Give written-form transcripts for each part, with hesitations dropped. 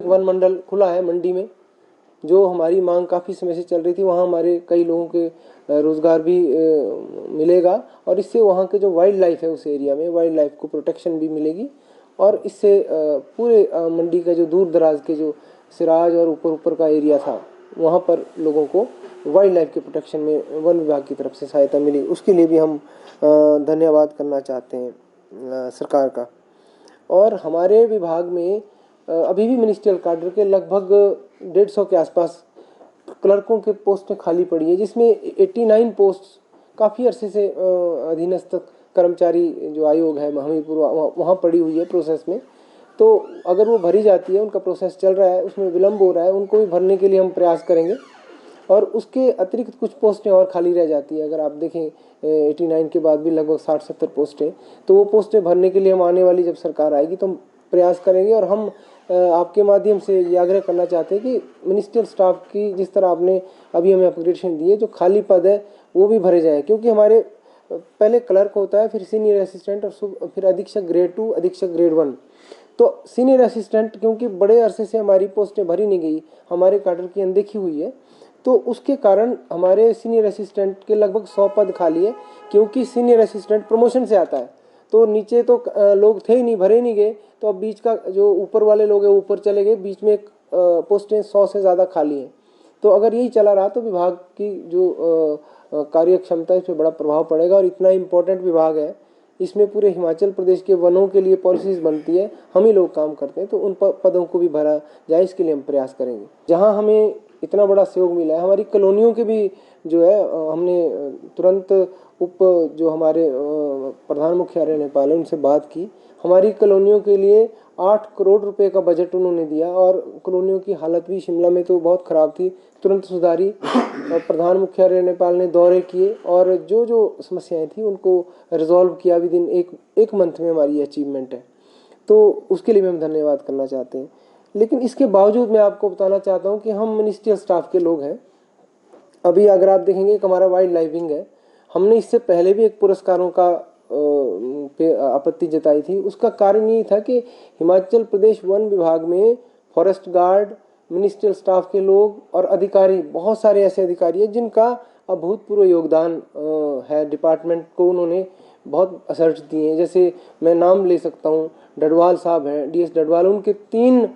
One मंडल खुला है मंडी में, जो हमारी मांग काफ़ी समय से चल रही थी। वहाँ हमारे कई लोगों के रोज़गार भी मिलेगा और इससे वहाँ के जो वाइल्ड लाइफ है उस एरिया में वाइल्ड लाइफ को प्रोटेक्शन भी मिलेगी। और इससे पूरे मंडी का जो दूर दराज के जो सिराज और ऊपर का एरिया था वहाँ पर लोगों को वाइल्ड लाइफ के प्रोटेक्शन में वन विभाग की तरफ से सहायता मिली। उसके लिए भी हम धन्यवाद करना चाहते हैं सरकार का। और हमारे विभाग में अभी भी मिनिस्ट्रियल कैडर के लगभग 150 के आसपास क्लर्कों के पोस्टें खाली पड़ी है, जिसमें 89 पोस्ट काफ़ी अरसे से अधीनस्थ कर्मचारी जो आयोग है हमीरपुर वहाँ पड़ी हुई है प्रोसेस में। तो अगर वो भरी जाती है, उनका प्रोसेस चल रहा है, उसमें विलम्ब हो रहा है, उनको भी भरने के लिए हम प्रयास करेंगे। और उसके अतिरिक्त कुछ पोस्टें और खाली रह जाती है। अगर आप देखें 89 के बाद भी लगभग 60-70 पोस्टें, तो वो पोस्टें भरने के लिए हम आने वाली जब सरकार आएगी तो हम प्रयास करेंगे। और हम आपके माध्यम से ये आग्रह करना चाहते हैं कि मिनिस्ट्रियल स्टाफ की जिस तरह आपने अभी हमें अपग्रेडेशन दी है, जो खाली पद है वो भी भरे जाए। क्योंकि हमारे पहले क्लर्क होता है, फिर सीनियर असिस्टेंट और फिर अधीक्षक ग्रेड 2, अधीक्षक ग्रेड 1। तो सीनियर असिस्टेंट क्योंकि बड़े अरसे से हमारी पोस्टें भरी नहीं गई, हमारे कैडर की अनदेखी हुई है, तो उसके कारण हमारे सीनियर असिस्टेंट के लगभग 100 पद खाली है। क्योंकि सीनियर असिस्टेंट प्रमोशन से आता है, तो नीचे तो लोग थे ही नहीं, भरे नहीं गए, तो अब बीच का जो ऊपर वाले लोग हैं ऊपर चले गए, बीच में पोस्टें 100 से ज़्यादा खाली हैं। तो अगर यही चला रहा तो विभाग की जो कार्य क्षमता है इस पर बड़ा प्रभाव पड़ेगा। और इतना इम्पोर्टेंट विभाग है, इसमें पूरे हिमाचल प्रदेश के वनों के लिए पॉलिसीज बनती है, हम ही लोग काम करते हैं, तो उन पदों को भी भरा जाए, इसके लिए हम प्रयास करेंगे। जहाँ हमें इतना बड़ा सहयोग मिला है, हमारी कॉलोनियों के भी जो है हमने तुरंत जो हमारे प्रधान मुख्यालय नेपाल है उनसे बात की। हमारी कॉलोनियों के लिए 8 करोड़ रुपए का बजट उन्होंने दिया और कॉलोनियों की हालत भी शिमला में तो बहुत ख़राब थी, तुरंत सुधारी। और प्रधान मुख्यालय नेपाल ने दौरे किए और जो जो समस्याएं थी उनको रिजॉल्व किया विद इन एक मंथ में। हमारी अचीवमेंट है, तो उसके लिए भी हम धन्यवाद करना चाहते हैं। लेकिन इसके बावजूद मैं आपको बताना चाहता हूँ कि हम मिनिस्ट्रियल स्टाफ के लोग हैं। अभी अगर आप देखेंगे कि हमारा वाइल्ड लाइफ विंग है, हमने इससे पहले भी एक पुरस्कारों का पे आपत्ति जताई थी। उसका कारण ये था कि हिमाचल प्रदेश वन विभाग में फॉरेस्ट गार्ड, मिनिस्ट्रियल स्टाफ के लोग और अधिकारी, बहुत सारे ऐसे अधिकारी हैं जिनका अभूतपूर्व योगदान है डिपार्टमेंट को, उन्होंने बहुत असर्ट दिए हैं। जैसे मैं नाम ले सकता हूँ, डडवाल साहब हैं, DS डडवाल, उनके 3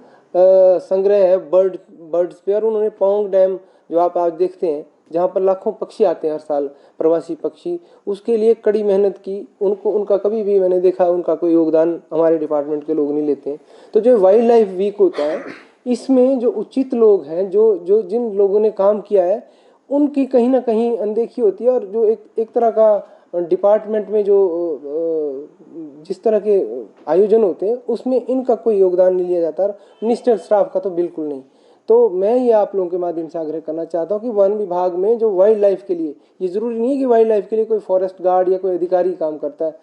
संग्रह है बर्ड्स पे, और उन्होंने पौंग डैम जो आप आज देखते हैं जहाँ पर लाखों पक्षी आते हैं हर साल, प्रवासी पक्षी, उसके लिए कड़ी मेहनत की। उनका कभी भी मैंने देखा उनका कोई योगदान हमारे डिपार्टमेंट के लोग नहीं लेते हैं। तो जो वाइल्ड लाइफ वीक होता है, इसमें जो उचित लोग हैं, जो जिन लोगों ने काम किया है, उनकी कहीं ना कहीं अनदेखी होती है। और जो एक तरह का डिपार्टमेंट में जो जिस तरह के आयोजन होते हैं उसमें इनका कोई योगदान नहीं लिया जाता, मिनिस्ट्रियल स्टाफ का तो बिल्कुल नहीं। तो मैं ये आप लोगों के माध्यम से आग्रह करना चाहता हूँ कि वन विभाग में जो वाइल्ड लाइफ के लिए, ये ज़रूरी नहीं है कि वाइल्ड लाइफ के लिए कोई फॉरेस्ट गार्ड या कोई अधिकारी काम करता है।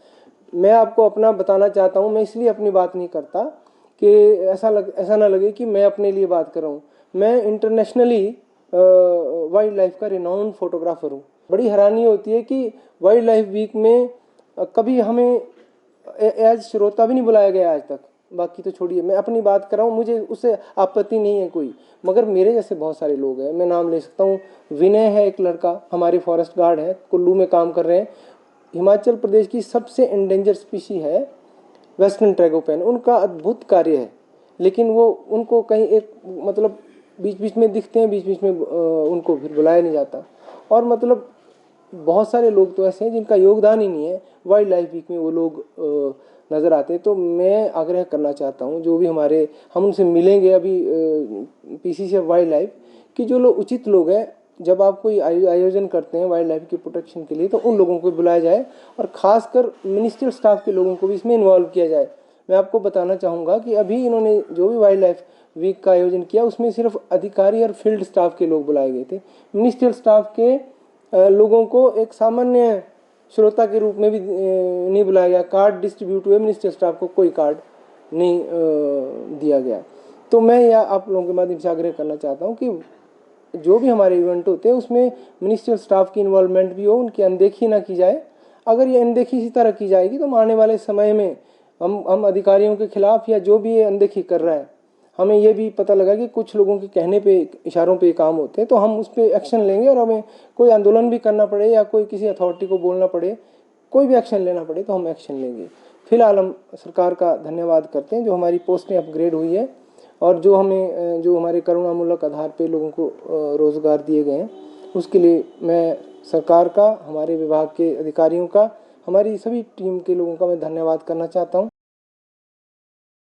मैं आपको अपना बताना चाहता हूँ, मैं इसलिए अपनी बात नहीं करता कि ऐसा ना लगे कि मैं अपने लिए बात कर रहा हूँ। मैं इंटरनेशनली वाइल्ड लाइफ का रिनाउंड फोटोग्राफर हूँ। बड़ी हैरानी होती है कि वाइल्ड लाइफ वीक में कभी हमें एज श्रोता भी नहीं बुलाया गया आज तक। बाकी तो छोड़िए, मैं अपनी बात कर रहा हूँ, मुझे उससे आपत्ति नहीं है कोई, मगर मेरे जैसे बहुत सारे लोग हैं। मैं नाम ले सकता हूँ, विनय है एक लड़का, हमारे फॉरेस्ट गार्ड है, कुल्लू में काम कर रहे हैं। हिमाचल प्रदेश की सबसे एंडेंजर स्पीशी है वेस्टर्न ट्रैगोपैन, उनका अद्भुत कार्य है। लेकिन वो उनको कहीं एक मतलब बीच बीच में दिखते हैं, बीच बीच में उनको फिर बुलाया नहीं जाता। और मतलब बहुत सारे लोग तो ऐसे हैं जिनका योगदान ही नहीं है, वाइल्ड लाइफ वीक में वो लोग नज़र आते हैं। तो मैं आग्रह करना चाहता हूँ, जो भी हमारे हम उनसे मिलेंगे अभी PCC वाइल्ड लाइफ कि जो लोग उचित लोग हैं, जब आप कोई आयोजन करते हैं वाइल्ड लाइफ की प्रोटेक्शन के लिए, तो उन लोगों को बुलाया जाए और ख़ासकर मिनिस्ट्रियल स्टाफ के लोगों को भी इसमें इन्वॉल्व किया जाए। मैं आपको बताना चाहूँगा कि अभी इन्होंने जो भी वाइल्ड लाइफ वीक का आयोजन किया उसमें सिर्फ अधिकारी और फील्ड स्टाफ के लोग बुलाए गए थे। मिनिस्ट्रियल स्टाफ के लोगों को एक सामान्य श्रोता के रूप में भी नहीं बुलाया गया। कार्ड डिस्ट्रीब्यूट हुए, मिनिस्ट्रियल स्टाफ को कोई कार्ड नहीं दिया गया। तो मैं यह आप लोगों के माध्यम से आग्रह करना चाहता हूँ कि जो भी हमारे इवेंट होते हैं उसमें मिनिस्ट्रियल स्टाफ की इन्वॉल्वमेंट भी हो, उनकी अनदेखी ना की जाए। अगर ये अनदेखी इसी तरह की जाएगी तो आने वाले समय में हम अधिकारियों के खिलाफ, या जो भी ये अनदेखी कर रहा है, हमें ये भी पता लगा कि कुछ लोगों के कहने पे, इशारों पे काम होते हैं, तो हम उस पर एक्शन लेंगे। और हमें कोई आंदोलन भी करना पड़े या कोई किसी अथॉरिटी को बोलना पड़े, कोई भी एक्शन लेना पड़े, तो हम एक्शन लेंगे। फिलहाल हम सरकार का धन्यवाद करते हैं जो हमारी पोस्टें अपग्रेड हुई है और जो हमें जो हमारे करुणामूलक आधार पे लोगों को रोज़गार दिए गए हैं, उसके लिए मैं सरकार का, हमारे विभाग के अधिकारियों का, हमारी सभी टीम के लोगों का मैं धन्यवाद करना चाहता हूं।